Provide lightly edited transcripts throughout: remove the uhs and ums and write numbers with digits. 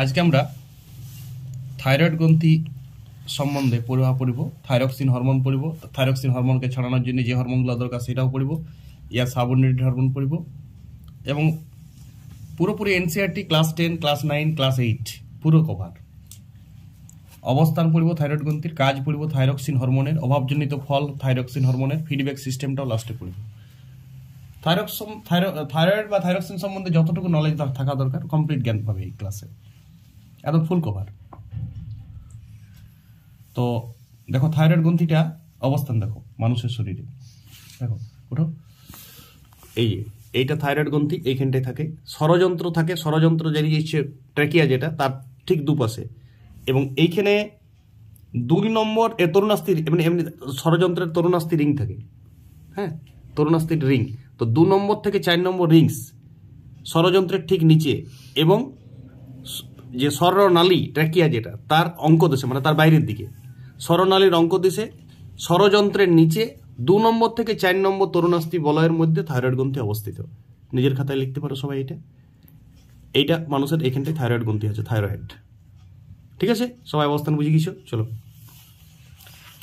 আজকে আমরা থাইরয়েড গ্রন্থি সম্বন্ধে পড়ব। থাইরক্সিন হরমোন পড়ব। থাইরক্সিন হরমোনকে ছড়ানোর জন্য যে হরমোনগুলো দরকার সেটাও পড়ব। ইয়ার সাবঅর্ডিনেটেড হরমোন পড়ব এবং পুরোপুরি এনসিইআরটি ক্লাস 10, ক্লাস 9, ক্লাস 8 পুরো কভার। অবস্থান পড়ব থাইরয়েড গ্রন্থির, কাজ পড়ব থাইরক্সিন হরমোনের, অভাবজনিত ফল থাইরক্সিন হরমোনের, ফিডব্যাক সিস্টেমটাও লাস্টে পড়ব। থাইরয়েড বা থাইরক্সিন সম্বন্ধে যতটুকু নলেজ থাকা দরকার কমপ্লিট জ্ঞান পাবে এই ক্লাসে, একদম ফুল কভার। তো দেখো থাইরয়েড গ্রন্থিটা অবস্থান দেখো মানুষের শরীরে, দেখো ওঠো, এইটা থাইরয়েড গ্রন্থি এইখানটায় থাকে, ষড়যন্ত্র থাকে, ষড়যন্ত্র জানিয়েছে ট্র্যাকিয়া যেটা তার ঠিক দুপাশে, এবং এইখানে 2 নম্বর তরুণাস্থি এমনি এমনি ষড়যন্ত্রের তরুণাস্থি রিং থাকে, হ্যাঁ তরুণাস্থির রিং। তো 2 নম্বর থেকে 4 নম্বর রিংস ষড়যন্ত্রের ঠিক নিচে, এবং যে স্বরনালী ট্র্যাকিয়া যেটা তার অঙ্ক দেশে মানে তার বাইরের দিকে, স্বরনালীর অঙ্ক দেশে ষড়যন্ত্রের নিচে 2 নম্বর থেকে 4 নম্বর তরুণাস্থি বলয়ের মধ্যে থাইরয়েড গ্রন্থি অবস্থিত। নিজের খাতায় লিখতে পারো সবাই। এইটা মানুষের এখানটায় থাইরয়েড গ্রন্থি আছে, থাইরয়েড। ঠিক আছে, সবাই অবস্থান বুঝে গেছো? চলো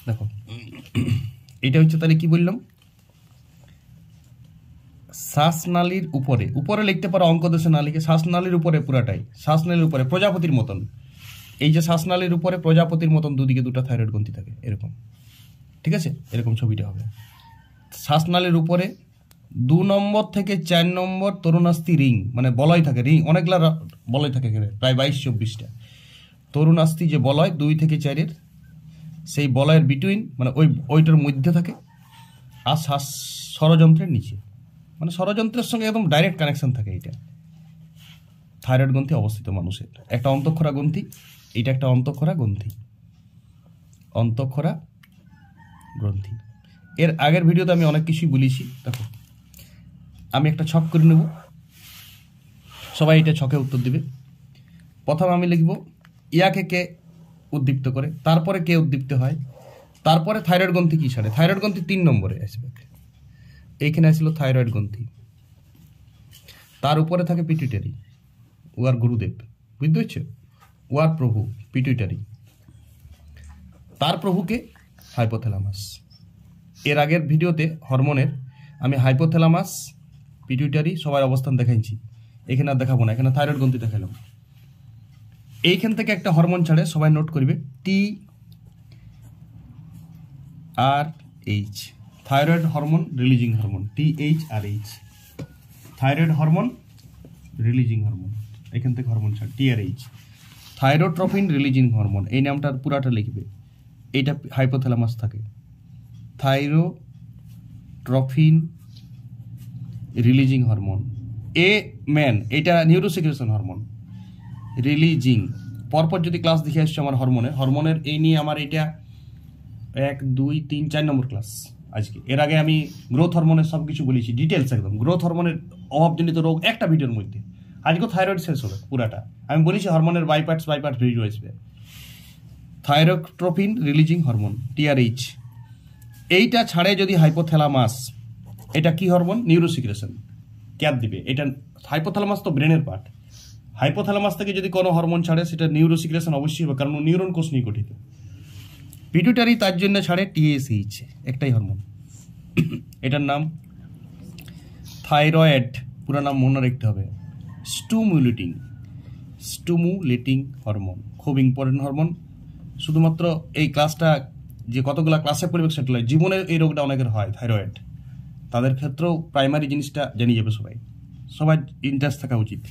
দেখো, এটা হচ্ছে তাহলে কি বললাম, শ্বাসনালীর উপরে, উপরে লিখতে পারো অঙ্ক দেশে না লিখে, শ্বাসনালীর উপরে পুরাটাই, শ্বাসনালীর উপরে প্রজাপতির মতন, এই যে শ্বাসনালীর উপরে প্রজাপতির মতন দুদিকে 2টা থাইরয়েড গ্রন্থি থাকে এরকম। ঠিক আছে, এরকম ছবিটা হবে। শ্বাসনালীর উপরে 2 নম্বর থেকে 4 নম্বর তরুণাস্থি রিং মানে বলয় থাকে, রিং অনেকগুলা বলয় থাকে এখানে, প্রায় 22-24টা তরুণাস্থি যে বলয় 2 থেকে 4-এর, সেই বলয়ের বিটুইন মানে ওইটার মধ্যে থাকে, আর ষড়যন্ত্রের নিচে মানে ষড়যন্ত্রের সঙ্গে একদম ডাইরেক্ট কানেকশন থাকে। এইটা থাইরয়েড গ্রন্থি অবস্থিত মানুষের, একটা অন্তঃক্ষরা গ্রন্থি, এইটা একটা অন্তঃক্ষরা গ্রন্থি, অন্তঃক্ষরা গ্রন্থি। এর আগের ভিডিওতে আমি অনেক কিছুই বলেছি। দেখো আমি একটা ছক করে নেব, সবাই এটা ছকে উত্তর দিবে। প্রথম আমি লিখব ইয়াকে কে উদ্দীপ্ত করে, তারপরে কে উদ্দীপ্ত হয়, তারপরে থাইরয়েড গ্রন্থি কি ছাড়ে। থাইরয়েড গ্রন্থি 3 নম্বরে আসবে, এইখানে আসলো থাইরয়েড গ্রন্থি, তার উপরে থাকে পিটুইটারি, ওয়ার গুরুদেব, বুঝতে পারছো, ওয়ার প্রভু পিটুইটারি, তার প্রভুকে হাইপোথ্যালামাস। এর আগের ভিডিওতে হরমোনের আমি হাইপোথ্যালামাস, পিটুইটারি সবার অবস্থান দেখাইছি, এখানে আর দেখাবো না, এখানে থাইরয়েড গ্রন্থি দেখালাম। এইখান থেকে একটা হরমোন ছাড়ে, সবাই নোট করবে, TRH, thyroid hormone releasing hormone, THRH, thyroid hormone releasing hormone, এখান থেকে হরমোন ছাড়ে TRH, থাইরোট্রফিন রিলিজিং হরমোন, এই নামটার পুরাটা লিখবে, এইটা হাইপোথ্যালামাস থাকে, থাইরোট্রফিন রিলিজিং হরমোন। এটা নিউরোসিক্রেশন হরমোন, রিলিজিং। পরপর যদি ক্লাস দেখে আসছো আমার হরমোনের এই নিয়ে আমার এটা 1, 2, 3, 4 নম্বর ক্লাস আজকে। এর আগে আমি গ্রোথ হরমোনের সব কিছু বলেছি ডিটেলস একদম, গ্রোথ হরমোনের অভাবজনিত রোগ একটা ভিডিওর মধ্যে। আজকে থাইরয়েড শেষ হলো পুরাটা, আমি বলেছি হরমোনের বাই পার্টস ভিডিও আসবে। থাইরোট্রফিন রিলিজিং হরমোন TRH, এইটা ছাড়ে যদি হাইপোথ্যালামাস, এটা কি হরমোন, নিউরোসিক্রেশন ক্যাপ দিবে। এটা হাইপোথ্যালামাস তো ব্রেনের পার্ট, হাইপোথ্যালামাস থেকে যদি কোনো হরমোন ছাড়ে সেটা নিউরোসিক্রেশন অবশ্যই হবে, কারণ নিউরন কোষ নিয়ে গঠিত। পিটুইটারি তার জন্য ছাড়ে TSH, একটাই হরমোন, এটার নাম থাইরয়েড, পুরো নাম মনে রাখতে হবে, স্টিমুলেটিং হরমোন, খুব ইম্পর্টেন্ট হরমোন। শুধুমাত্র এই ক্লাসটা যে কতগুলা ক্লাসে পরিবেশ সেটা নয়, জীবনে এই রোগটা অনেকের হয় থাইরয়েড, তাদের ক্ষেত্রেও প্রাইমারি জিনিসটা জানিয়ে যাবে সবাই ইন্টারেস্ট থাকা উচিত।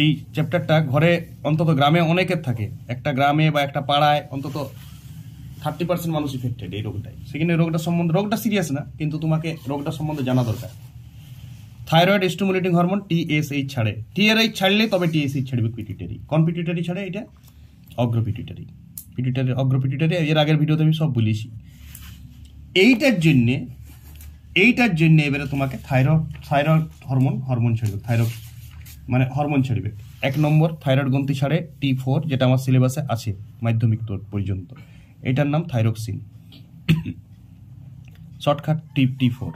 এই চ্যাপ্টারটা ঘরে অন্তত গ্রামে অনেকের থাকে, একটা গ্রামে বা একটা পাড়ায় অন্তত 30% মানুষ ইফেক্টেড এই রোগটায়। সেখানে রোগটা সিরিয়াস না, কিন্তু তোমাকে রোগটা সম্বন্ধে জানা দরকার। থাইরয়েড স্টিমুলেটিং হরমোন TSH ছাড়ে, TRH ছাড়লে তবে TSH ছাড়বে পিটুইটারি। কোন পিটুইটারি ছাড়ে? এটা অগ্র পিটুইটারি, অগ্র পিটুইটারি। এর আগের ভিডিওতে আমি সব বলেছি। এইটার জন্য এবারে তোমাকে থাইরয়েড হরমোন ছাড়বে, মানে হরমোন ছাড়বে। 1 নম্বর থাইরয়েড গ্রন্থি ছাড়ে T4, যেটা আমার সিলেবাসে আছে মাধ্যমিক পর্যন্ত, এটার নাম থাইরক্সিন, শর্টকাট T4,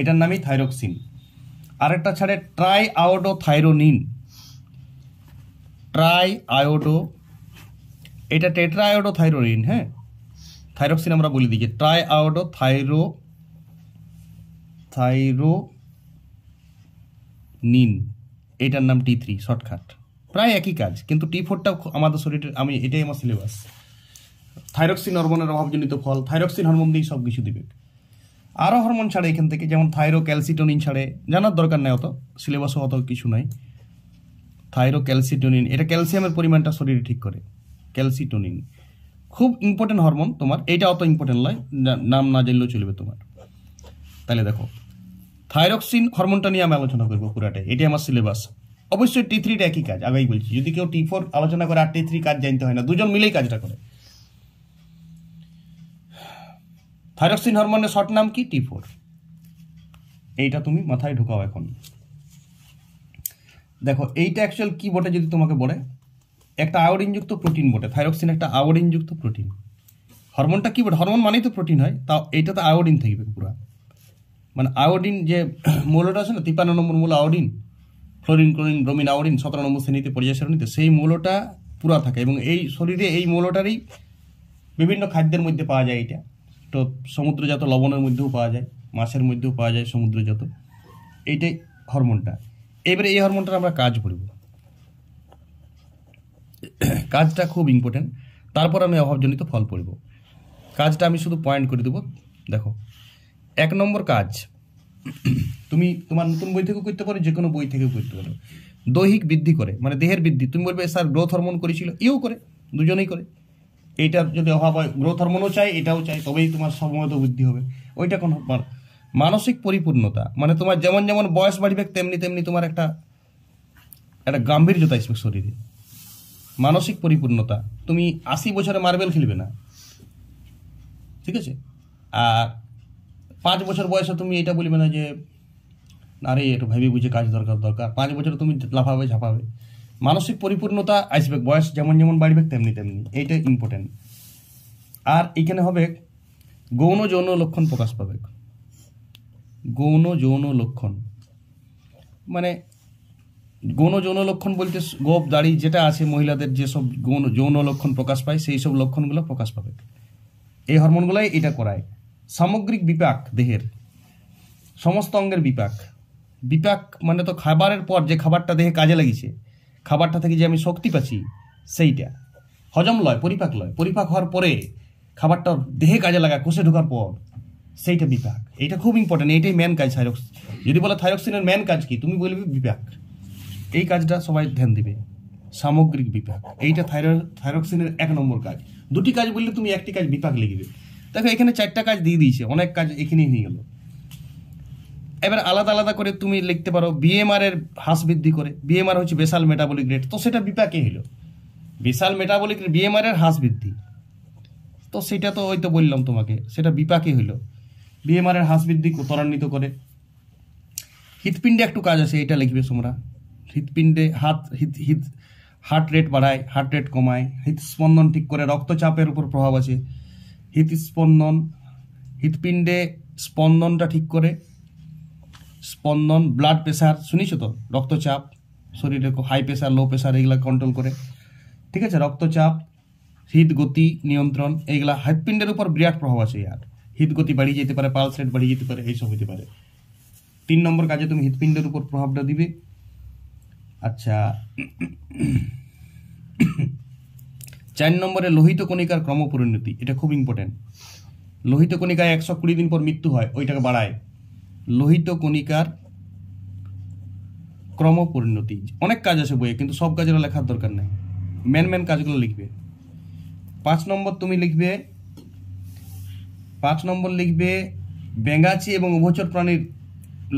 এটার নামই থাইরক্সিন। আরেকটা ছাড়ে ট্রাইআয়োডোথাইরোনিন, ট্রাই আয়োডো, এটা টেট্রা আয়োডো থাইরোইন, হ্যাঁ থাইরক্সিন আমরা বলে দিই, ট্রাই আয়োডো থাইরোনিন, এটার নাম T3 শর্টকাট। প্রায় একই কাজ, কিন্তু T4টাও আমাদের শরীরের, আমি এটাই আমার সিলেবাস। থাইরক্সিন হরমোনের অভাবজনিত ফল, থাইরক্সিন হরমোন দিয়ে সব কিছু দিবে। আরও হরমোন ছাড়ে এখান থেকে, যেমন থাইরোক্যালসিটোনিন ছাড়ে, জানার দরকার নেই অত, সিলেবাসও অত কিছু নাই। থাইরোক্যালসিটোনিন, এটা ক্যালসিয়ামের পরিমাণটা শরীরে ঠিক করে। ক্যালসিটোনিন খুব ইম্পর্টেন্ট হরমোন তোমার, এটা অত ইম্পর্টেন্ট নয়, নাম না জানলেও চলবে তোমার। তাহলে দেখো থাইরক্সিন হরমোনটা নিয়ে আমি আলোচনা করবো পুরাটাই, এটাই আমার সিলেবাস। অবশ্যই T3টা একই কাজ, আগেই বলছি। যদি কেউ T4 আলোচনা করে আর T3 কাজ জানতে হয় না, দুজন মিলেই কাজটা করে। থাইরক্সিন হরমোনের শর্ট নাম কি? T4। এইটা তুমি মাথায় ঢুকাও এখন। দেখো এইটা অ্যাকচুয়াল কি বটে, যদি তোমাকে বলে একটা আয়োডিনযুক্ত প্রোটিন বটে। থাইরক্সিন একটা আয়োডিনযুক্ত প্রোটিন। হরমোনটা কি বটে? হরমোন মানেই তো প্রোটিন হয়, তাও এইটাতে আয়োডিন থাকবে পুরা। মানে আয়োডিন যে মৌলটা আছে না, 53 নম্বর মৌল iodine, fluorine, chlorine, bromine, iodine 17 নম্বর শ্রেণীতে, পর্যায় সারণীতে, সেই মৌলটা পুরা থাকে। এবং এই শরীরে এই মৌলটারই বিভিন্ন খাদ্যের মধ্যে পাওয়া যায়। এটা তো সমুদ্রজাত লবণের মধ্যেও পাওয়া যায়, মাছের মধ্যেও পাওয়া যায় সমুদ্রজাত, এইটাই হরমোনটা। এবারে এই হরমোনটার আমরা কাজ করব, কাজটা খুব ইম্পর্টেন্ট। তারপর আমি অভাবজনিত ফল পড়ব। কাজটা আমি শুধু পয়েন্ট করে দেবো। দেখো 1 নম্বর কাজ তুমি তোমার নতুন বই থেকেও করতে পারো, যে কোনো বই থেকেও করতে পারো। দৈহিক বৃদ্ধি করে, মানে দেহের বৃদ্ধি। তুমি বলবে স্যার গ্রোথ হরমোন করেছিল, এও করে, দুজনেই করে। এইটার যদি অভাব হয়, গ্রোথ হরমোনও চাই, এটাও চাই, তবেই তোমার সময়ত বৃদ্ধি হবে। ওইটা কোন মানসিক পরিপূর্ণতা, মানে তোমার যেমন যেমন বয়স বাড়বে তেমনি তেমনি তোমার একটা গাম্ভীর্যতা আসবে শরীরে। মানসিক পরিপূর্ণতা, তুমি 80 বছরে মার্বেল খেলবে না, ঠিক আছে? আর 5 বছর বয়সে তুমি এটা বলবে না যে আরে একটু ভেবে বুঝে কাজ দরকার। 5 বছরে তুমি লাফাবে ঝাঁপাবে। মানসিক পরিপূর্ণতা আসবে, বয়স যেমন যেমন বাড়বে তেমনি তেমনি, এইটা ইম্পর্টেন্ট। আর এখানে হবে গৌণ যৌন লক্ষণ প্রকাশ পাবে। গৌণ যৌন লক্ষণ মানে গৌণ যৌন লক্ষণ বলতে গোপ দাড়ি যেটা আছে মহিলাদের, যেসব গৌণ যৌন লক্ষণ প্রকাশ পায়, সেই সব লক্ষণগুলো প্রকাশ পাবে। এই হরমোনগুলাই এটা করায়। সামগ্রিক বিপাক, দেহের সমস্ত অঙ্গের বিপাক। বিপাক মানে তো খাবারের পর যে খাবারটা দেহে কাজে লাগিছে, খাবারটা থেকে যে আমি শক্তি পাচ্ছি, সেইটা হজম লয়, পরিপাক লয়। পরিপাক হওয়ার পরে খাবারটা দেহে কাজে লাগা, কোষে ঢোকার পর, সেইটা বিপাক। এইটা খুব ইম্পর্টেন্ট, এইটাই মেন কাজ থাইরক্সিন। যদি বলে থাইরক্সিনের মেন কাজ কি, তুমি বলবে বিপাক। এই কাজটা সবাই ধ্যান দিবে, সামগ্রিক বিপাক। এইটা থাইরক্সিনের 1 নম্বর কাজ। 2টি কাজ বললে তুমি 1টি কাজ বিপাক লিখবে। দেখো এখানে 4টা কাজ দিয়ে দিয়েছে, অনেক কাজ এখানেই হয়ে গেল। এবার আলাদা আলাদা করে তুমি লিখতে পারো। বিএমআর এর হ্রাস বৃদ্ধি করে, বিএমআর হচ্ছে বেসাল মেটাবলিক রেট, তো সেটা বিপাকে হলো। বেসাল মেটাবলিক রেট বিএমআর এর হ্রাস বৃদ্ধি, তো সেটা তো ওই তো বললাম তোমাকে, সেটা বিপাকে হইলো। বিএমআর এর হ্রাস বৃদ্ধি ত্বরান্বিত করে। হৃৎপিণ্ডে একটু কাজ আছে, এটা লিখবে তোমরা। হৃৎপিণ্ডে হার্ট রেট বাড়ায়, হার্ট রেট কমায়, হৃৎস্পন্দন ঠিক করে, রক্তচাপের উপর প্রভাব আছে। হৃৎপিণ্ডে স্পন্দনটা ঠিক করে, স্পন্দন, ব্লাড প্রেশার শুনিছো তো, রক্তচাপ, শরীরে হাই প্রেশার, লো প্রেশার, এগুলা কন্ট্রোল করে, ঠিক আছে? রক্তচাপ, হৃদগতি নিয়ন্ত্রণ, এইগুলা হৃৎপিণ্ডের উপর বিরাট প্রভাব আছে। আর হৃদগতি বাড়িয়ে যেতে পারে, পালস রেট বাড়িয়ে যেতে পারে, এইসব হতে পারে। 3 নম্বর কাজে তুমি হৃৎপিণ্ডের উপর প্রভাবটা দিবে। আচ্ছা 4 নম্বরে লোহিত কণিকার ক্রমপরিণতি, এটা খুব ইম্পর্টেন্ট। লোহিত কণিকায় 120 দিন পর মৃত্যু হয়, ওইটাকে বাড়ায়। লোহিত কণিকার ক্রমপরিণতি, অনেক কাজ আছে বইয়ে, কিন্তু সব কাজের লেখার দরকার নেই, মেন কাজগুলো লিখবে। 5 নম্বর তুমি লিখবে, 5 নম্বর লিখবে ব্যাঙাচি এবং উভচর প্রাণীর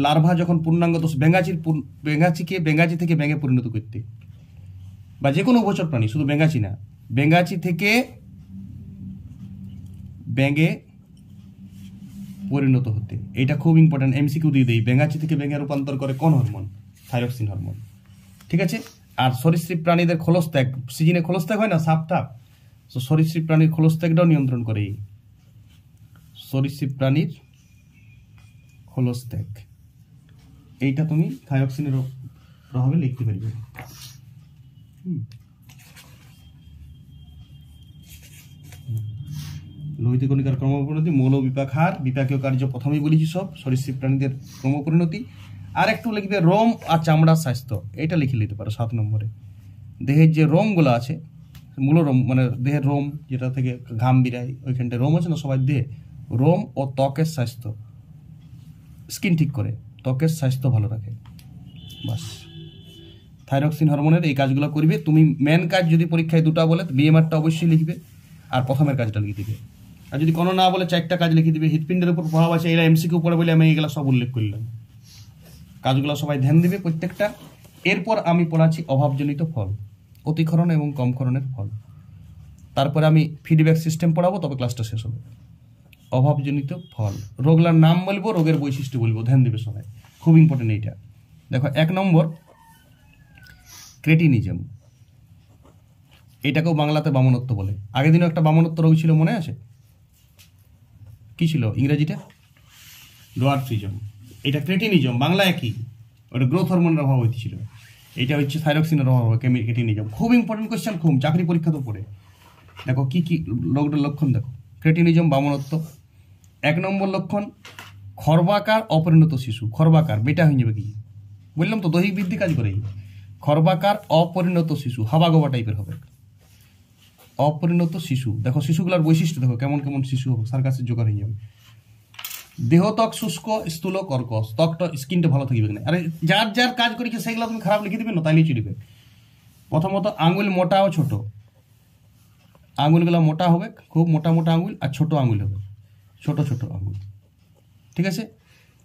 লার্ভা যখন পূর্ণাঙ্গ দোষ, ব্যাঙাচি থেকে ব্যাঙে পরিণত করতে, বা যে কোনো উভচর প্রাণী, শুধু ব্যাঙাচি না, ব্যাঙাচি থেকে ব্যাঙে পরিণত হতে, এটা খুব ইম্পর্টেন্ট। এমসিকিউ দিয়ে দেই, ব্যাঙাচি থেকে ব্যাঙে রূপান্তর করে কোন হরমোন? থাইরক্সিন হরমোন, ঠিক আছে? আর সরীসৃপ প্রাণীদের খোলসত্যাগ, সিজনে খোলসত্যাগ হয় না, সাপটাপ, তো সরীসৃপ প্রাণীর খোলসত্যাগটাও নিয়ন্ত্রণ করে। সরীসৃপ প্রাণীর খোলসত্যাগ, এইটা তুমি থাইরক্সিনের প্রভাবে লিখতে পারবে। লোহিত কণিকার ক্রমপরিণতি, মৌল বিপাক হার, বিপাকীয় কার্য প্রথমেই বলেছি সব, সরীসৃপ প্রাণীদের ক্রমপরিণতি। আর একটু লিখবে রোম আর চামড়ার স্বাস্থ্য, এটা লিখে নিতে পারো 7 নম্বরে। দেহের যে রোমগুলো আছে, মূল রোম মানে দেহের রোম যেটা থেকে ঘাম বিরায়, ওইখানটা রোম আছে না সবাই দেহে, রোম ও ত্বকের স্বাস্থ্য, স্কিন ঠিক করে, ত্বকের স্বাস্থ্য ভালো রাখে। বাস, থাইরক্সিন হরমোনের এই কাজগুলো করবে তুমি। মেন কাজ যদি পরীক্ষায় দুটা বলে, বিএমআরটা অবশ্যই লিখবে আর প্রথমের কাজটা লিখে দিবে। আর যদি কোনো না বলে 4টা কাজ লিখে দিবে। হৃৎপিণ্ডের উপর প্রভাব আছে, এরা এমসিকিউ পড়ে বলে আমি এগুলো সব উল্লেখ করলাম। কাজগুলো সবাই ধ্যান দিবে প্রত্যেকটা। এরপর আমি পড়াচ্ছি অভাবজনিত ফল, অতিক্ষরণ এবং কমক্ষরণের ফল। তারপরে আমি ফিডব্যাক সিস্টেম পড়াবো, তবে ক্লাসটা শেষ হবে। অভাবজনিত ফল, রোগলার নাম বলবো, রোগের বৈশিষ্ট্য বলবো, ধ্যান দিবে সবাই, খুব ইম্পর্টেন্ট এইটা। দেখো 1 নম্বর ক্রেটিনিজম, এটাকেও বাংলাতে বামনত্ব বলে। আগের দিনও একটা বামনত্ব রোগ ছিল, মনে আছে? কি ছিল ইংরেজিটা? ডোয়ার্ফিজম। এটা ক্রেটিনিজম, বাংলা একই, ওটা গ্রোথ হরমোনের অভাব হয়েছিল। এটা হচ্ছে থাইরক্সিনের অভাব, ক্রেটিনিজম। খুব ইম্পর্টেন্ট কোয়েশ্চেন, খুব চাকরি পরীক্ষা তো পড়ে। দেখো কি কি রোগটার লক্ষণ, দেখো ক্রেটিনিজম, বামনত্ব। 1 নম্বর লক্ষণ খর্বাকার অপরিণত শিশু। খর্বাকার বেটা হয়ে যাবে, কি বললাম তো, দৈহিক বৃদ্ধি কাজ করে। খর্বাকার অপরিণত শিশু, হাবাগোবা টাইপের হবে। অপরিণত শিশু, দেখো শিশুগুলোর বৈশিষ্ট্য দেখো কেমন কেমন শিশু হবে, সার্কাসের জোগাড় হয়ে যাবে। দেহত্বক শুষ্ক, স্থূল, কর্কশ, ত্বকটা স্কিনটা ভালো থাকবে না। আরে যার যার কাজ করেছে সেগুলো তুমি খারাপ লিখে দিবে না, তাইলেই চলবে। প্রথমত আঙুল মোটা ও ছোট, আঙুলগুলো মোটা হবে, খুব মোটা মোটা আঙুল, আর ছোট আঙুল হবে, ছোট ছোট আঙুল, ঠিক আছে।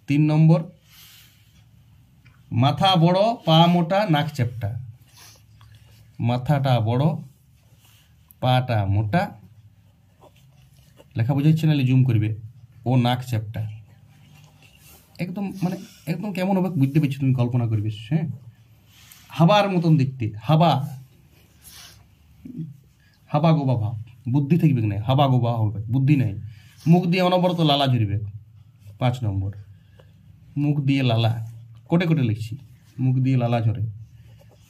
3 নম্বর মাথা বড়, পা মোটা, নাক চ্যাপ্টা। মাথাটা বড়, পাটা মোটা, লেখা বোঝাচ্ছে নাহলে জুম করবে, ও নাক চ্যাপ্টা। একদম মানে একদম কেমন হবে বুঝতে পারছো তুমি, কল্পনা করবে। হ্যাঁ, হাবার মতন দেখতে, হাবা, হাবা গোবা ভাব, বুদ্ধি থাকবে না, হাবা গোবা হবে, বুদ্ধি নাই। মুখ দিয়ে অনবরত লালা ঝরবে। 5 নম্বর মুখ দিয়ে লালা, কোটে কোটে লিখছি, মুখ দিয়ে লালা ঝরে।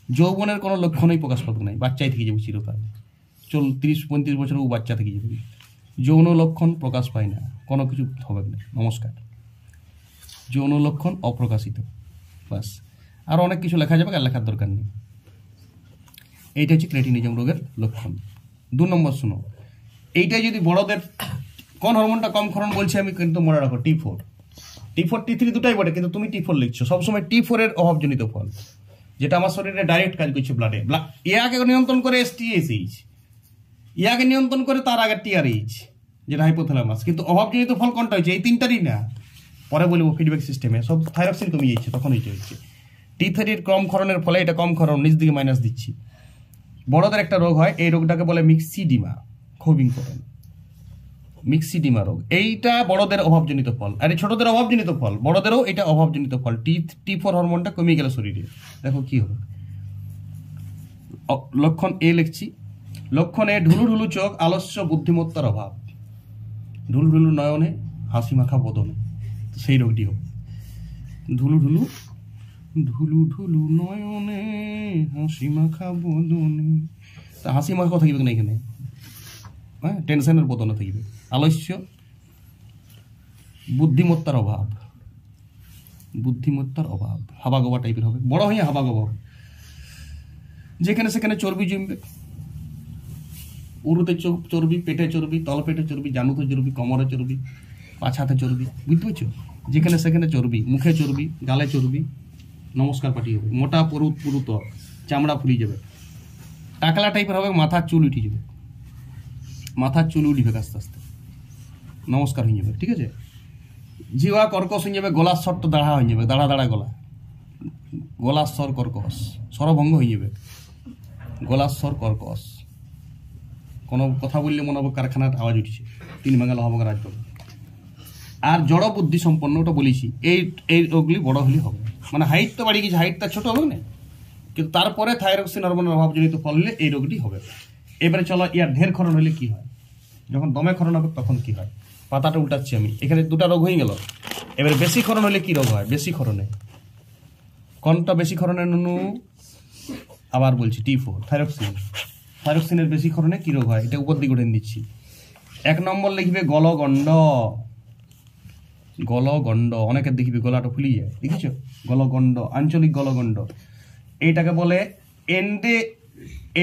যৌবনের কোনো লক্ষণই প্রকাশ পাবে নাই, বাচ্চাই থেকে যাবে চিরকাল, 30-35 বছর ও বাচ্চা থেকে যাবে। যৌন লক্ষণ প্রকাশ পায় না, কোনো কিছু হবে না। নমস্কার, যৌন লক্ষণ অপ্রকাশিত। বাস, আর অনেক কিছু লেখা যাবে, আর লেখার দরকার নেই। এইটা হচ্ছে ক্রেটিনিজম রোগের লক্ষণ। 2 নম্বর শুনো, এইটা যদি বড়দের কোন হরমোনটা কম ক্ষরণ বলছি আমি, কিন্তু মনে রাখো T4, T4 T3 দুটাই বটে, কিন্তু তুমি T4 লিখছো সবসময়। T4 এর অভাবজনিত ফল, যেটা আমার শরীরে ডাইরেক্ট কাজ করছে ব্লাডে। ইয়াকে নিয়ন্ত্রণ করে STSH, ইয়াকে নিয়ন্ত্রণ করে তার আগে TRH, যেটা হাইপোথ্যালামাস। কিন্তু অভাবজনিত ফল কোনটা হয়েছে? এই 3টারই না, পরে বলবো ফিডব্যাক সিস্টেমে। সব থাইরক্সিন কমে যাচ্ছে, তখন এইটা হচ্ছে। T3 এর কম ক্ষরণের ফলে, এটা কম ক্ষরণ, নিচ দিকে মাইনাস দিচ্ছি। বড়দের একটা রোগ হয়, এই রোগটাকে বলে মিক্সিডিমা, খুব ইম্পর্টেন্ট, মিক্সিডিমা রোগ। এইটা বড়দের অভাবজনিত ফল, আর এই ছোটদের অভাবজনিত ফল, বড়দেরও এটা অভাবজনিত ফল। T4 হরমোনটা কমে গেল শরীরে, দেখো কি হবে। লক্ষণ এ লিখছি। লক্ষণে ঢুলু ঢুলু চোখ, আলস্য, বুদ্ধিমত্তার অভাব। ঢুলু ঢুলু নয়নে, হাসি মাখা বদনে, সেই রোগটি হবে। ঢুলু ঢুলু, ঢুলু ঢুলু নয়নে, হাসি মাখা বদনে। তা হাসি মাখা থাকবে না এখানে, হ্যাঁ, টেনশনের বদনে থাকবে। আলস্য, বুদ্ধিমত্তার অভাব, বুদ্ধিমত্তার অভাব, হাবাগোবা টাইপের হবে, বড় হয়ে হাবাগোবা। যেখানে সেখানে চর্বি জমবে, উরুতে চর্বি, পেটে চর্বি, তলপেটে চর্বি, জানুতে চর্বি, কোমরে চর্বি, পাছাতে চর্বি, বুঝতে পারছো? যেখানে সেখানে চর্বি, মুখে চর্বি, গালে চর্বি, নমস্কার পাটি হবে। মোটা পুরুত, চামড়া ফুলি যাবে, টাকলা টাইপের হবে, মাথার চুল উঠে যাবে, মাথার চুল উঠবে আস্তে আস্তে, নমস্কার হয়ে যাবে, ঠিক আছে। জিওয়া কর্কশ হয়ে যাবে, গলার স্বরটা দাঁড়া হয়ে যাবে, দাঁড়া দাঁড়া গলা, গলার স্বর কর্কশ, স্বরভঙ্গ হয়ে যাবে, গলার স্বর কর্কশ। কোনো কথা বললে মনে হবে কারখানার আওয়াজ উঠছে, 3 বাঙ্গাল হবে রাজ পাবে। আর জড় বুদ্ধি সম্পন্ন, ওটা বলেছি, এই রোগগুলি বড় হলে হবে। মানে হাইট তো বাড়ি গেছে, হাইটটা ছোট হবে না, কিন্তু তারপরে থাইরক্সিন হরমোনের অভাবজনিত ফল হলে এই রোগটি হবে। এবারে চলো, ইয়ার ঢের ক্ষরণ হলে কি হয়, যখন দমে ক্ষরণ হবে তখন কি হয়। পাতাটা উল্টাচ্ছি আমি, এখানে 2টা রোগ হয়ে গেল। এবারে বেশি ক্ষরণ হলে কি রোগ হয়? বেশি ক্ষরণে কোনটা বেশি ক্ষরণে নুনু? আবার বলছি T4, থাইরক্সিন। থাইরক্সিনের বেশি ক্ষরণে কি রোগ হয়, এটা উপর দিকে উঠে দিচ্ছি। 1 নম্বর লিখবে গলগণ্ড। গলগণ্ড, অনেকের দেখবে গলাটা ফুলি যায়, দেখেছ? গলগণ্ড, আঞ্চলিক গলগণ্ড। এইটাকে বলে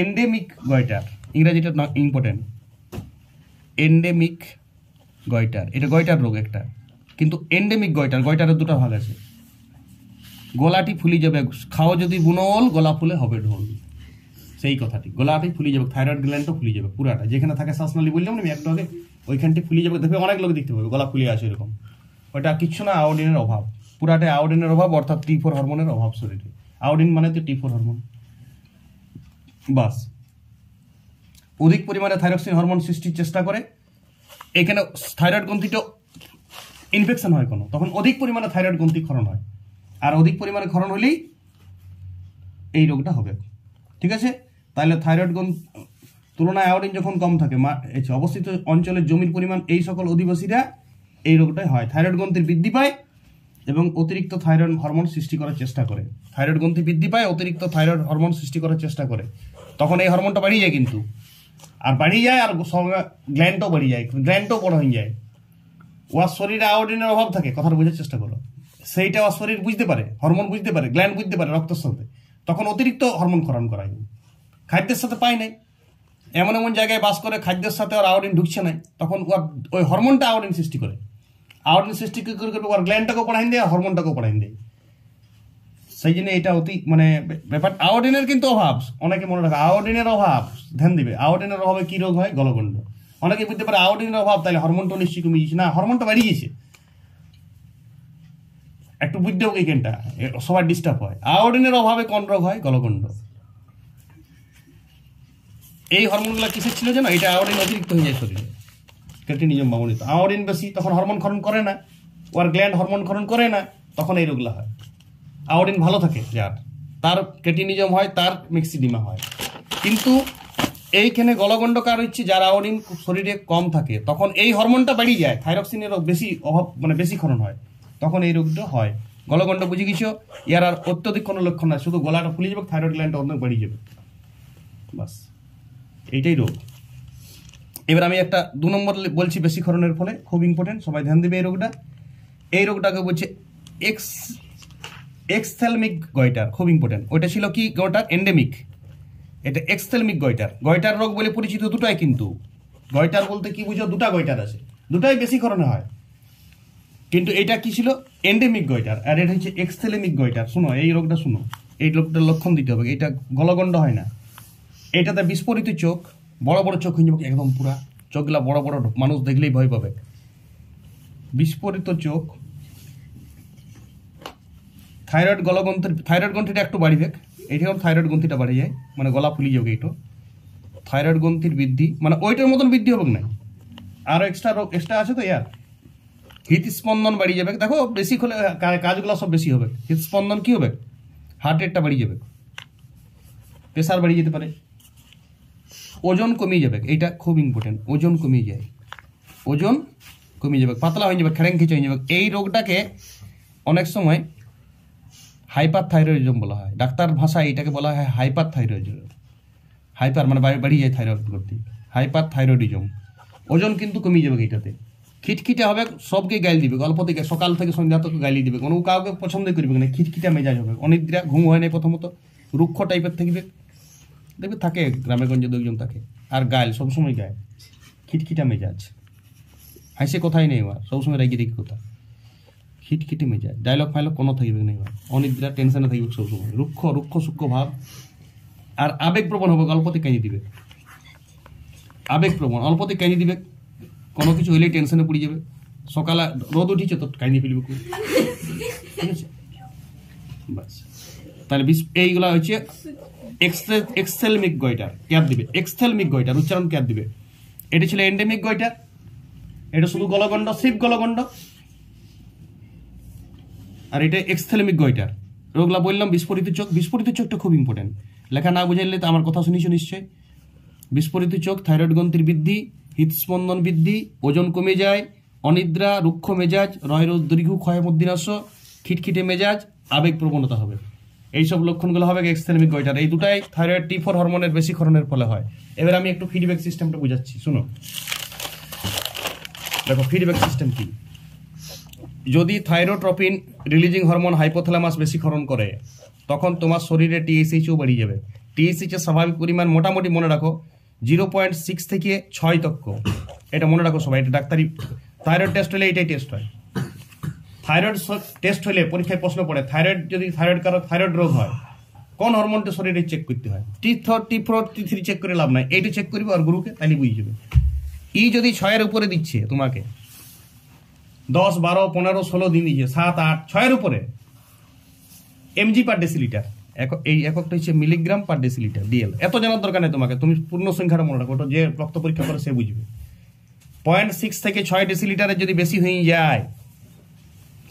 এন্ডেমিক গয়টার, ইংরেজিটা ইম্পর্টেন্ট। এন্ডেমিক গয়টার, এটা গয়টার রোগ একটা, কিন্তু এন্ডেমিক গয়টার, গয়টারের দুটো ভাগ আছে। গলাটি ফুলি যাবে, খাও যদি বুনল গলা ফুলে হবে ঢোল, সেই কথাটি। গলাটি ফুলি যাবে, থাইরয়েড গ্ল্যান্ডও ফুলি যাবে পুরাটা, যেখানে থাকে শ্বাসনালী বললাম না আমি একটু আগে, ওইখানটি ফুলি যাবে। দেখবে অনেক লোক দেখতে পাবে গলা ফুলিয়ে আসে এরকম, ওইটা কিচ্ছু না, আয়োডিনের অভাব, পুরাটাই আয়োডিনের অভাব, অর্থাৎ T4 হরমোনের অভাব শরীরে। আয়োডিন মানে তো T4 হরমোন। বাস, অধিক পরিমাণে থাইরক্সিন হরমোন সৃষ্টির চেষ্টা করে। এখানে থাইরয়েড গ্রন্থিটা ইনফেকশন হয় কোনো, তখন অধিক পরিমাণে থাইরয়েড গ্রন্থি ক্ষরণ হয়, আর অধিক পরিমাণে ক্ষরণ হলেই এই রোগটা হবে, ঠিক আছে? তাহলে থাইরয়েড তুলনায় আয়োডিন যখন কম থাকে অবস্থিত অঞ্চলের জমির পরিমাণ, এই সকল অধিবাসীরা এই রোগটাই হয়। থাইরয়েড গ্রন্থির বৃদ্ধি পায় এবং অতিরিক্ত থাইরয়েড হরমোন সৃষ্টি করার চেষ্টা করে। থাইরয়েড গ্রন্থি বৃদ্ধি পায়, অতিরিক্ত থাইরয়েড হরমোন সৃষ্টি করার চেষ্টা করে, তখন এই হরমোনটা বাড়িয়ে যায় কিন্তু, আর বাড়িয়ে যায়, আর সঙ্গে গ্ল্যান্ডও বাড়িয়ে যায়, গ্ল্যান্ডও বড় হয়ে যায়। ওর শরীরে আয়োডিনের অভাব থাকে, কথাটা বোঝার চেষ্টা করো, সেইটা ওর শরীর বুঝতে পারে, হরমোন বুঝতে পারে, গ্ল্যান্ড বুঝতে পারে রক্তের সাথে, তখন অতিরিক্ত হরমোন ক্ষরণ করায়। খাদ্যের সাথে পায় নাই, এমন এমন জায়গায় বাস করে খাদ্যের সাথে ওর আয়োডিন ঢুকছে না, তখন ওই হরমোনটা আয়োডিন সৃষ্টি করে। আয়োডিন সৃষ্টি করে ওর গ্ল্যান্ডটাকেও পড়াইন দেয়, আর হরমোনটাকেও পড়াইন দেয়। সেই জন্য এটা অতি মানে ব্যাপার। আয়োডিনের কিন্তু অভাব, অনেকে মনে রাখে আয়োডিনের অভাব, ধ্যান দিবে। আয়োডিনের অভাবে কি রোগ হয়? গলগণ্ড। অনেকে বুঝতে পারে আয়োডিনের অভাব, তাহলে হরমোনটা নিশ্চয়ই কমে গেছে, না, হরমোনটা বাড়িয়ে গেছে। একটু বুঝতে হবে এইখানটা, সবার ডিস্টার্ব হয়। আয়োডিনের অভাবে কোন রোগ হয়? গলগণ্ড। এই হরমোনগুলো কিসের ছিল যেন? এটা আয়োডিন অতিরিক্ত হয়ে যায় শরীরে, ক্রেটিনিজম বামনিত। আয়োডিন বেশি, তখন হরমোন ক্ষরণ করে না, ওর গ্ল্যান্ড হরমোন ক্ষরণ করে না, তখন এই রোগগুলো হয়। আয়োডিন ভালো থাকে যার, তার ক্রেটিনিজম হয়, তার মিক্সিডিমা হয়। কিন্তু এইখানে গলগণ্ড কার হচ্ছে? যার আয়োডিন শরীরে কম থাকে, তখন এই হরমোনটা বাড়িয়ে যায়, থাইরক্সিনের বেশি অভাব, মানে বেশি ক্ষরণ হয়, তখন এই রোগটা হয়। গলগণ্ড বুঝে গেছো? ইয়ার আর অত্যধিক কোনো লক্ষণ নাই, শুধু গলাটা ফুলে যাবে, থাইরয়েড গ্ল্যান্ডটা অনেক বাড়িয়ে যাবে, বাস, এইটাই রোগ। এবার আমি একটা 2 নম্বর বলছি বেশি ক্ষরণের ফলে, খুব ইম্পর্টেন্ট, সবাই ধ্যান দেবে। এই রোগটাকে বলছে এক্সথ্যালমিক গয়টার, খুব ইম্পর্টেন্ট। ওইটা ছিল কি গয়টার? এন্ডেমিক। এটা এক্সথ্যালমিক গয়টার। গয়টার রোগ বলে পরিচিত দুটাই, কিন্তু গয়টার বলতে কি বুঝো? দুটা গয়টার আছে, দুটাই বেশি ক্ষরণে হয়, কিন্তু এটা কি ছিল? এন্ডেমিক গয়টার, আর এটা হচ্ছে এক্সথ্যালমিক গয়টার। শুনো এই রোগটা, শুনো এই রোগটার লক্ষণ দিতে হবে। এটা গলগণ্ড হয় না, এটাতে বিস্ফোরিত চোখ, বড় বড় চোখ হয়ে যাবে একদম, পুরা চোখগুলা বড় বড়, মানুষ দেখলেই ভয় পাবে। বিস্ফোরিত চোখ, থাইরয়েড থাইরয়েড গ্রন্থিটা একটু বাড়িবে, এইটাও থাইরয়েড গ্রন্থিটা বাড়ে যায়, মানে গলা ফুলি যাবে। এইটা থাইরয়েড গ্রন্থির বৃদ্ধি, মানে ওইটার মতন বৃদ্ধি হবে না, আরো এক্সট্রা রোগ এক্সট্রা আছে তো ইয়ার। হৃদস্পন্দন বাড়িয়ে যাবে, দেখো বেশি হলে কাজগুলো সব বেশি হবে। হৃদস্পন্দন কি হবে? হার্ট রেটটা বাড়িয়ে যাবে, প্রেসার বাড়িয়ে যেতে পারে, ওজন কমিয়ে যাবে। এইটা খুব ইম্পর্টেন্ট, ওজন কমিয়ে যায়, ওজন কমিয়ে যাবে, পাতলা হয়ে যাবে, খেড়েং খিচে হয়ে যাবে। এই রোগটাকে অনেক সময় হাইপার থাইরয়েডিজম বলা হয়, ডাক্তার ভাষায় এটাকে বলা হয় হাইপার থাইরয়েডিজম। হাইপার মানে বাড়িয়ে যায় থাইরয়েড গ্রন্থি, হাইপার থাইরয়েডিজম। ওজন কিন্তু কমিয়ে যাবে, এইটাতে খিটখিটে হবে, সবকে গাইল দিবে, গল্প থেকে সকাল থেকে সন্ধ্যা তক গাইলি দিবে, কোনো কাউকে পছন্দ করবে না, খিটখিটা মেজাজ হবে, অনিদ্রা, ঘুম হয় না, প্রথমত রুক্ষ টাইপের থাকবে, দেখবে থাকে গ্রামে গঞ্জে 2 জন থাকে, আর গাইল সবসময় গায়, খিটখিটা মেজাজ, হাসে কোথায় নেই, সবসময় রাগি দেখি কোথা, খিটখিটে মেজাজ, ডায়লগ ফাইলগ কোনো থাকবে না, অনিদ্রা, টেনশনে থাকবে সবসময়, রুক্ষ সূক্ষ্ম ভাব, আর আবেগপ্রবণ হবে, অল্পতে কাঁদি দিবে, আবেগপ্রবণ, অল্পতে কাঁদি দিবে, কোনো কিছু হইলেই টেনশনে পড়ে যাবে, সকালে রোদ উঠিছে তো কাঁদি ফেলবে, ঠিক আছে, বাস। তাহলে এইগুলা হচ্ছে এক্সথ্যালমিক গয়টার, কেয়ার দিবে, এক্সথ্যালমিক গয়টার উচ্চারণ কেয়ার দিবে। এটা ছিল এন্ডেমিক গয়টার, এটা শুধু গলগণ্ড, শিব গলগণ্ড, আর এটা এক্সথ্যালমিক গয়টার। রোগলা বললাম বিস্ফোরিত চোখ, বিস্ফোরিত চোখটা খুব ইম্পর্টেন্ট, লেখা না বুঝাইলে তো আমার কথা শুনিস নিশ্চয়। বিস্ফোরিত চোখ, থাইরয়েড গ্রন্থির বৃদ্ধি, হৃদস্পন্দন বৃদ্ধি, ওজন কমে যায়, অনিদ্রা, রুক্ষ মেজাজ, দীর্ঘ ক্ষয় মধ্যনাশ, খিটখিটে মেজাজ, আবেগ প্রবণতা হবে, এইসব লক্ষণগুলো হবে এক্সথ্যালমিক গয়টার। এই দুটাই থাইরয়েড T4 হরমোনের বেশি ক্ষরণের ফলে হয়। এবার আমি একটু ফিডব্যাক সিস্টেমটা বুঝাচ্ছি, শুনো। দেখো ফিডব্যাক সিস্টেম কি, যদি থাইরোট্রপিন রিলিজিং হরমোন হাইপোথ্যালামাস বেশি ক্ষরণ করে তখন তোমার শরীরে টিএসএইচও বেরিয়ে যাবে। টিএসএইচের স্বাভাবিক পরিমাণ মোটামুটি মনে রাখো 0.6 থেকে 6 তক্ক, এটা মনে রাখো সবাই। এটা ডাক্তারি থাইরয়েড টেস্ট হলে এটাই টেস্ট হয়। থাইরয়েড টেস্ট হলে পরীক্ষায় প্রশ্ন পড়ে থাইরয়েড যদি থাইরয়েড রোগ হয় কোন হরমোনটা শরীরে চেক করতে হয়। T4 T3 চেক করে লাভ নাই, এইটা চেক করবে আর গুরুকে, তাইলে বুঝে যাবে। যদি 6-এর উপরে দিচ্ছে তোমাকে, 10, 12, 15, 16 দিন দিচ্ছে, 7, 8, 6-এর উপরে, mg পার ডেসিলিটার, এই এককটা হচ্ছে মিলিগ্রাম পার ডেসিলিটার ডিএল। এত জানার দরকার নেই তোমাকে, তুমি পূর্ণ সংখ্যাটা মনে রাখো, ওটা যে রক্ত পরীক্ষা করে সে বুঝবে। 0.6 থেকে 6 ডেসিলিটারের যদি বেশি হয়ে যায়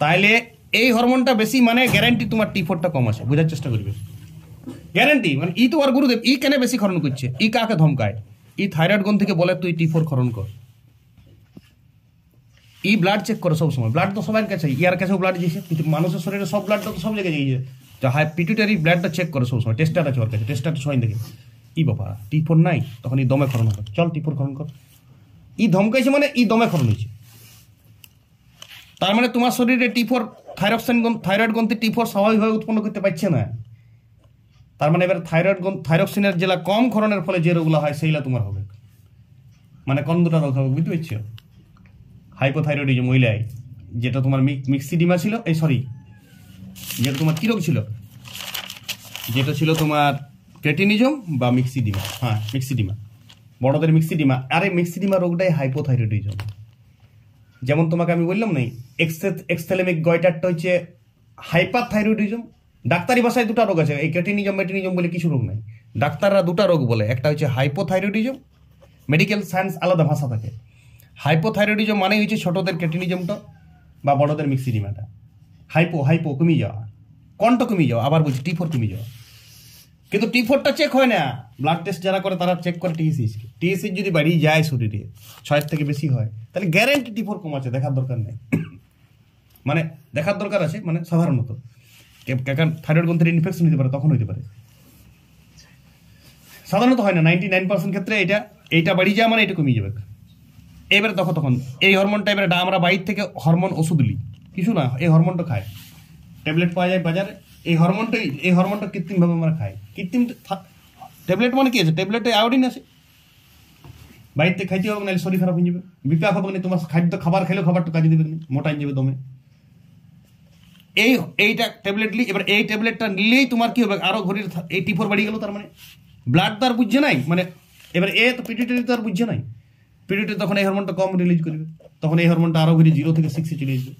তাহলে এই হরমোনটা বেশি, মানে গ্যারান্টি তোমার T4টা কম আছে, বোঝার চেষ্টা করবে। গ্যারান্টি মানে তো আর গুরুদেব কেন বেশি ক্ষরণ করছে, কাকে ধমকায়, থাইরয়েড গ্রন্থি থেকে বলে তুই T4 ক্ষরণ কর। ব্লাড চেক করে সবসময়, ব্লাড তো সবার কাছে, ইয়ার কাছেও ব্লাড দিয়েছে, মানুষের শরীরে সব ব্লাডটা তো সব জায়গায় দিয়েছে, পিটুইটারি ব্লাডটা চেক করে সবসময়, টেস্টার আছে ওর কাছে, টেস্টারটা সবাই দেখে বাবা T4 নাই, তখন দমে ক্ষরণ কর, চল T4 ক্ষরণ কর। ধমকাইছে মানে দমে ক্ষরণ হয়েছে, তার মানে তোমার শরীরে T4 থাইরয়েড গ্রন্থি T4 স্বাভাবিকভাবে উৎপন্ন করতে পারছে না। তার মানে এবার থাইরক্সিনের যেটা কম ক্ষরণের ফলে যে রোগগুলো হয় সেইগুলো তোমার হবে, মানে কোন দুটা রোগ হবে বুঝতে পারছো? হাইপোথাইরয়েডিজম মহিলায়, যেটা তোমার মিক্সিডিমা ছিল, যেটা তোমার কি রোগ ছিল, যেটা ছিল তোমার ক্রেটিনিজম বা মিক্সিডিমা, হ্যাঁ মিক্সিডিমা, বড়দের মিক্সিডিমা। আরে মিক্সিডিমা রোগটাই হাইপোথাইরয়েডিজম। যেমন তোমাকে আমি বললাম না, এক্সথ্যালেমিক গয়টারটা হচ্ছে হাইপারথাইরয়েডিজম। ডাক্তারি ভাষায় দুটো রোগ আছে, এই ক্রেটিনিজম মেটিনিজম বলে কিছু রোগ নাই, ডাক্তাররা দুটো রোগ বলে, একটা হচ্ছে হাইপোথাইরয়েডিজম, মেডিকেল সায়েন্স আলাদা ভাষা থাকে। হাইপোথাইরয়েডিজম মানে হচ্ছে ছোটদের ক্রেটিনিজমটা বা বড়দের মিক্সিডিমাটা। হাইপো কমে যাওয়া, কোনটা কমে যাওয়া, আবার বলছি T4 কমে যাওয়া। কিন্তু T4টা চেক হয় না, ব্লাড টেস্ট যারা করে তারা চেক করে টিএসএইচ যদি বাড়িয়ে যায় শরীরে 6-এর থেকে বেশি হয় তাহলে গ্যারান্টি T4 কম আছে, দেখার দরকার নেই। মানে দেখার দরকার আছে, মানে সাধারণত কারণ থাইরয়েড গ্রন্থির ইনফেকশন হতে পারে, তখন হতে পারে, সাধারণত হয় না। 99% ক্ষেত্রে এইটা বাড়িয়ে যায় মানে এটা কমিয়ে যাবে। এবারে তখন এই হরমোনটা, এবারে আমরা বাইরে থেকে হরমোন ওষুধ নিই, কিছু না, এই হরমোনটা খায়, ট্যাবলেট পাওয়া যায় বাজারে, এই হরমোনটা কৃত্রিমভাবে আমরা খাই। কৃত্রিম ট্যাবলেট মানে কি আছে, ট্যাবলেটে আয়োডিন আছে, বাইরে খাইতে হবে, নাহলে শরীর খারাপ হয়ে যাবে, বিপাক হবে না, তোমার খাবার খেলেও খাবারটা কাজে দেবে না, মোটা হয়ে যাবে দমে। এইটা ট্যাবলেট নিই, এবার এই ট্যাবলেটটা নিলেই তোমার কি হবে, আরো ঘড়ির এই T4 বাড়িয়ে গেল, তার মানে ব্লাড তো আর বুঝছে নাই, মানে এবার তো পিটুইটারি তো আর বুঝছে নাই, পিটুইটারি তখন এই হরমোনটা কম রিলিজ করবে, তখন এই হরমোনটা আরো ঘুরে 0 থেকে 6-এ চলে আসবে।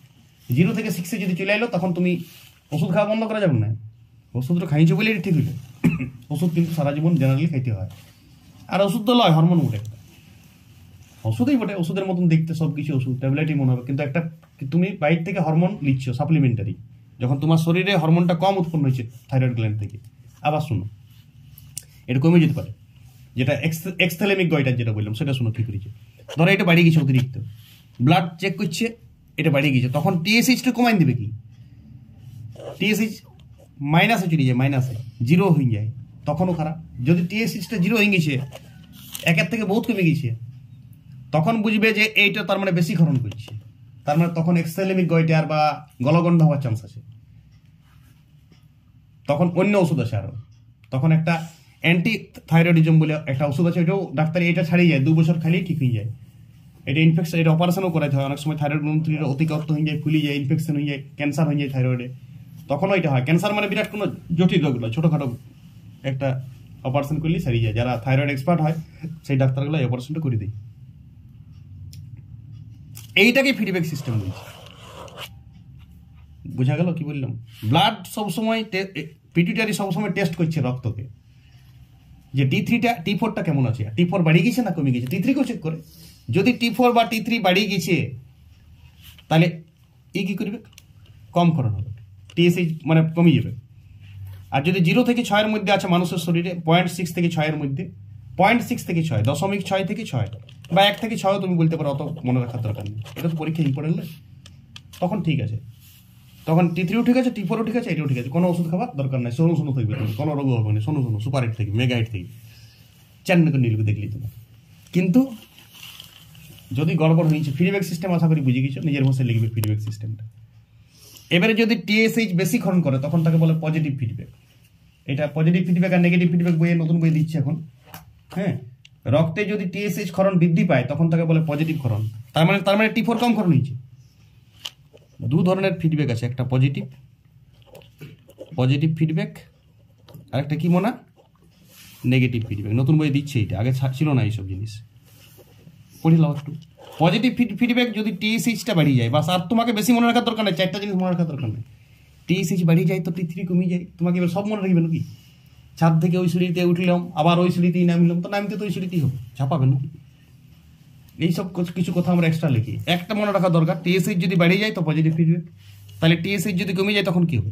0 থেকে 6-এ যদি চলে এলো তখন তুমি ওষুধ খাওয়া বন্ধ করা যাবে না, ওষুধটা খাইছো বলে ঠিক হইলো। ওষুধ কিন্তু সারা জীবন জেনারেলি খাইতে হয়, আর ওষুধ তো লয়, হরমোন বটে, ওষুধই বটে, ওষুধের মতন দেখতে সবকিছু ওষুধ, ট্যাবলেটই মনে হবে, কিন্তু একটা তুমি বাইরে থেকে হরমোন নিচ্ছ সাপ্লিমেন্টারি, যখন তোমার শরীরে হরমোনটা কম উৎপন্ন হয়েছে থাইরয়েড গ্ল্যান্ড থেকে। আবার শুনো, এটা কমে যেতে পারে, যেটা এক্সথ্যালেমিক গয়টার যেটা বললাম সেটা শুনো কি করেছে। ধরো এটা বাড়িয়ে গেছে অতিরিক্ত, ব্লাড চেক করছে, এটা বাড়িয়ে গেছে, তখন টিএসএইচটা কমাই দেবে কি, টিএসএইচ মাইনাসে চলে যায়, মাইনাসে 0 হয়ে যায়, তখনও খারাপ। যদি টিএসএইচটা 0 হয়ে গেছে, 1-এর থেকে বহুত কমে গেছে, তখন বুঝবে যে এইটা তার মানে বেশি ক্ষরণ করছে, তার মানে তখন এক্সথ্যালেমিক গয়টার বা গলগণ্ড হওয়ার চান্স আছে, তখন অন্য ওষুধ আছে আরো, তখন একটা অ্যান্টি থাইরয়েডিজম বলে একটা ওষুধ আছে, ওটাও ডাক্তারি এটা ছাড়িয়ে যায়, 2 বছর খালি ঠিক হয়ে যায়। এটা ইনফেকশন, এটা অপারেশনও করাতে হয়, অনেক সময় থাইরয়েড গ্রন্থির অতিরিক্ত হয়ে যায়, ফুলে যায়, ইনফেকশন হয়ে যায়, ক্যান্সার হয়ে যায় থাইরয়েডে, তখনও এটা হয়। ক্যান্সার মানে বিরাট কোনো জটিল রোগ নয়, ছোটোখাটো একটা অপারেশন করলেই সারিয়ে যায়, যারা থাইরয়েড এক্সপার্ট হয় সেই ডাক্তারগুলো এই অপারেশনটা করে দেয়। এইটাকে ফিডব্যাক সিস্টেম বলছে, বোঝা গেল কি বললাম? ব্লাড সবসময় পিটুইটারি সবসময় টেস্ট করছে রক্তকে, যে T4টা কেমন আছে, T4 বাড়িয়ে গেছে না কমে গেছে, T3 কেও চেক করে। যদি T4 বা T3 বাড়িয়ে গেছে তাহলে কি করবে, কম ক্ষরণ হবে, টিএসএইচ মানে কমে যাবে। আর যদি 0 থেকে 6-এর মধ্যে আছে মানুষের শরীরে, 0.6 থেকে 6-এর মধ্যে, 0.6 থেকে 6, 0.6 থেকে 6 বা 1 থেকে 6 তুমি বলতে পারো, অত মনে রাখার দরকার নেই, এটা তো পরীক্ষা ইম্পর্টেন্ট নয়, তখন ঠিক আছে, তখন T3ও ঠিক আছে, T4ও ঠিক আছে, এটাও ঠিক আছে, কোনো ওষুধ খাবার দরকার নাই, শোনো থাকবে, কোনো রোগ হবে না, শোনো সুপার হিট থেকে, মেগা হিট থেকে, চ্যানেল নিলকে দেখলি তোমার। কিন্তু যদি গড়বড় হয়েছে ফিডব্যাক সিস্টেম আশা করি বুঝে গেছো, নিজের ভাষায় লিখবে ফিডব্যাক সিস্টেমটা। এবারে যদি টিএসএইচ বেশি ক্ষরণ করে তখন তাকে বলে পজিটিভ ফিডব্যাক। এটা পজিটিভ ফিডব্যাক আর নেগেটিভ ফিডব্যাক বইয়ে নতুন বই দিচ্ছে এখন। হ্যাঁ, রক্তে যদি টিএসএইচ ক্ষরণ বৃদ্ধি পায় তখন তাকে বলে পজিটিভ ক্ষরণ। তার মানে T4 কম ক্ষরণ হয়েছে। দু ধরনের ফিডব্যাক আছে, একটা পজিটিভ ফিডব্যাক আর একটা কি মনে নেগেটিভ ফিডব্যাক। নতুন বই দিচ্ছে এটা, আগে ছিল না এইসব জিনিস। পড়ে নাও একটু। পজিটিভ ফিডব্যাক যদি টিএসএইচটা বাড়িয়ে যায়, বাস আর তোমাকে বেশি মনে রাখার দরকার নেই, চারটা জিনিস মনে রাখার দরকার নেই। টিএসএইচ বাড়িয়ে যায় তো T3 কমে যায়, তোমাকে এবার সব মনে রাখবে নাকি? ছাদ থেকে ওই সিঁড়িতে উঠলাম, আবার ওই সিঁড়িতেই নামিলাম, তো নামতে তো ওই সিঁড়িতেই হবে, ছাপাবে নাকি? এইসব কিছু কথা আমরা এক্সট্রা লিখি। একটা মনে রাখা দরকার, টিএসএইচ যদি বাড়িয়ে যায় তো পজিটিভ ফিডব্যাক, তাহলে টিএসএইচ যদি কমে যায় তখন কি হবে?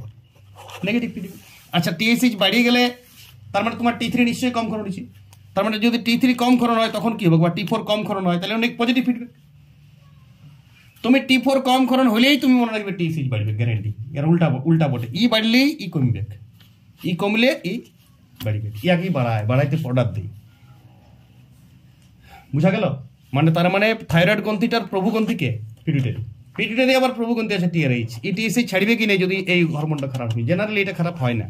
Negative feedback. আচ্ছা, টিএসএইচ বাড়িয়ে গেলে তার মানে তোমার T3 নিশ্চয়ই কম ক্ষরণ হয়েছে, তার মানে যদি T3 কম ক্ষরণ হয় তখন কি হবে? বা T4 কম ক্ষরণ হয়, তাহলে অনেক পজিটিভ ফিডব্যাক। তুমি T4 কম ক্ষরণ হলেই তুমি মনে রাখবে টিএসএইচ বাড়বে, গ্যারান্টি। এর উল্টা বটে, ই বাড়লেই ই কমবে, ই কমলে ই বাড়বে, ইয়াকেই বাড়াইতে অর্ডার দিই। বুঝা গেল? তার মানে থাইরয়েড গ্রন্থিটার প্রভুগ্রন্থি কে? পিটুইটারি আবার প্রভুগ্রন্থি আছে টিআরএইচ। এই টিএসএইচ ছাড়বে কি নেই যদি এই হরমোনটা খারাপ হয়? জেনারেলি এটা খারাপ হয় না,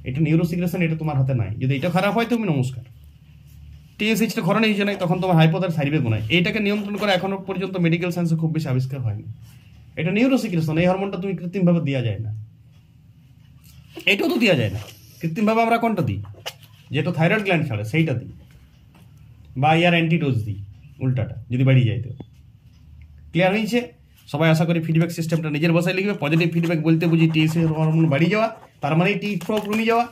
এটা নিউরোসিক্রেশন, এটা তোমার হাতে নাই। যদি এটা খারাপ হয় তুমি নমস্কার। টিএসএইচটা ক্ষরণ হয়েছে নাই, তখন তোমার হাইপোথাইরয়েড ছাড়বে কোনায়। এইটাকে নিয়ন্ত্রণ করা এখনো পর্যন্ত মেডিকেল সায়েন্সে খুব বেশি আবিষ্কার হয়নি। এটা নিউরোসিক্রেশন, এই হরমোনটা তুমি কৃত্রিমভাবে দেওয়া যায় না, এটাও তো দেওয়া যায় না কৃত্রিমভাবে। আমরা কোনটা দিই? যেটা থাইরয়েড গ্ল্যান্ড ছাড়ে সেইটা দিই, বা ইয়ার অ্যান্টিডোজ দিই উল্টাটা, যদি বাড়িয়ে যায় তো। ক্লিয়ার হয়েছে? সবাই আশা করি ফিডব্যাক সিস্টেমটা নিজের ভাষায় লিখবে। পজিটিভ ফিডব্যাক বলতে বুঝি টিএসএইচ হরমোন বাড়িয়ে যাওয়া, তার মানে T4 কমে যাওয়া।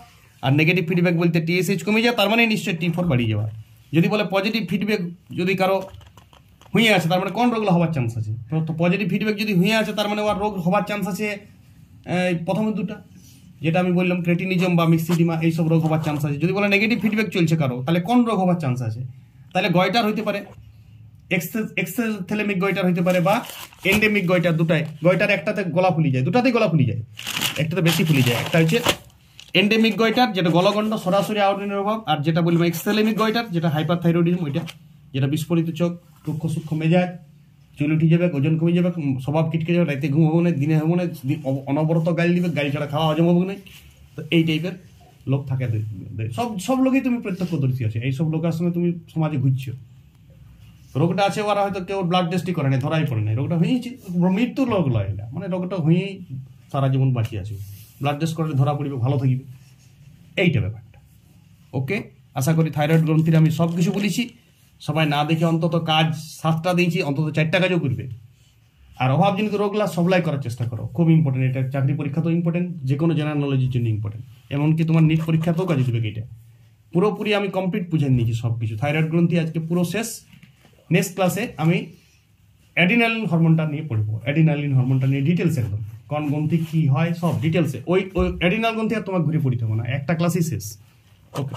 আর নেগেটিভ ফিডব্যাক বলতে টিএসএইচ কমে যাওয়া, তার মানে নিশ্চয়ই T4 বাড়িয়ে যাওয়া। যদি বলে পজিটিভ ফিডব্যাক যদি কারো হয়ে আছে, তার মানে কোন রোগগুলো হওয়ার চান্স আছে? তো পজিটিভ ফিডব্যাক যদি হয়ে আছে তার মানে ওর রোগ হওয়ার চান্স আছে প্রথমে দুটা, যেটা আমি বললাম ক্রেটিনিজম বা মিক্সিডিমা, এইসব রোগ হওয়ার চান্স আছে। যদি বলে নেগেটিভ ফিডব্যাক চলছে কারো, তাহলে কোন রোগ হওয়ার চান্স আছে? তাহলে গয়টার হইতে পারে, এক্সথেলেমিক গয়টার হইতে পারে, বা এন্ডেমিক গয়টার। দুটাই গয়টার, একটাতে গলা ফুলি যায়, দুটাতেই গলা ফুলি যায়, একটাতে বেশি ফুলি যায়। একটা হচ্ছে এন্ডেমিক গয়টার, যেটা গলগণ্ড সরাসরি আয়োডিনের অভাব, আর যেটা বলবো এক্সথেলেমিক গয়টার, যেটা হাইপারথাইরয়েডিজম, ওইটা যেটা বিস্ফোরিত চোখ, সূক্ষ্ম মেজাজ, চুল উঠে যাবে, ওজন কমে যাবে, স্বভাব কিটকে যাবে, রাতে ঘুম হবো না, দিনে হবো না, অনবরত গাড়ি দিবে, গাড়ি ছাড়া খাওয়া হজম হবো না। তো এই টাইপের লোক থাকে। সব লোকই তুমি প্রত্যক্ষদর্শী আছে, এইসব লোকের সঙ্গে তুমি সমাজে ঘুরছো। রোগটা আছে, ওরা হয়তো কেউ ব্লাড টেস্টই করে নাই, ধরাই পড়ে নাই, রোগটা হয়েছে, মৃত্যুর রোগ লয় না, মানে রোগটা হয়েই সারা জীবন বাঁচিয়ে আছে। ব্লাড টেস্ট করলে ধরা পড়বে, ভালো থাকবে, এইটা ব্যাপারটা। ওকে, আশা করি থাইরয়েড গ্রন্থির আমি সব কিছু বলেছি। সবাই না দেখে অন্তত কাজ 7টা দিয়েছি, অন্তত 4টা কাজও করবে। আর অভাবজনিত রোগগুলা সবলাই করার চেষ্টা করো, খুব ইম্পর্টেন্ট। এটা চাকরি পরীক্ষাতেও ইম্পর্টেন্ট, যে কোনো জেনারেল নলেজের জন্য ইম্পর্টেন্ট, এমনকি তোমার নিট পরীক্ষাতেও কাজে দেবে। এটা পুরোপুরি আমি কমপ্লিট বুঝে নিয়েছি সব কিছু। থাইরয়েড গ্রন্থি আজকে পুরো শেষ। নেক্সট ক্লাসে আমি অ্যাডিনালিন হরমোনটা নিয়ে পড়বো, অ্যাডিনালিন হরমোনটা নিয়ে ডিটেলস, একদম কোন গ্রন্থি কি হয় সব ডিটেলসে। ওই অ্যাডিনাল গ্রন্থি আর তোমার ঘুরে পড়িতে হবে না, একটা ক্লাসই শেষ। ওকে।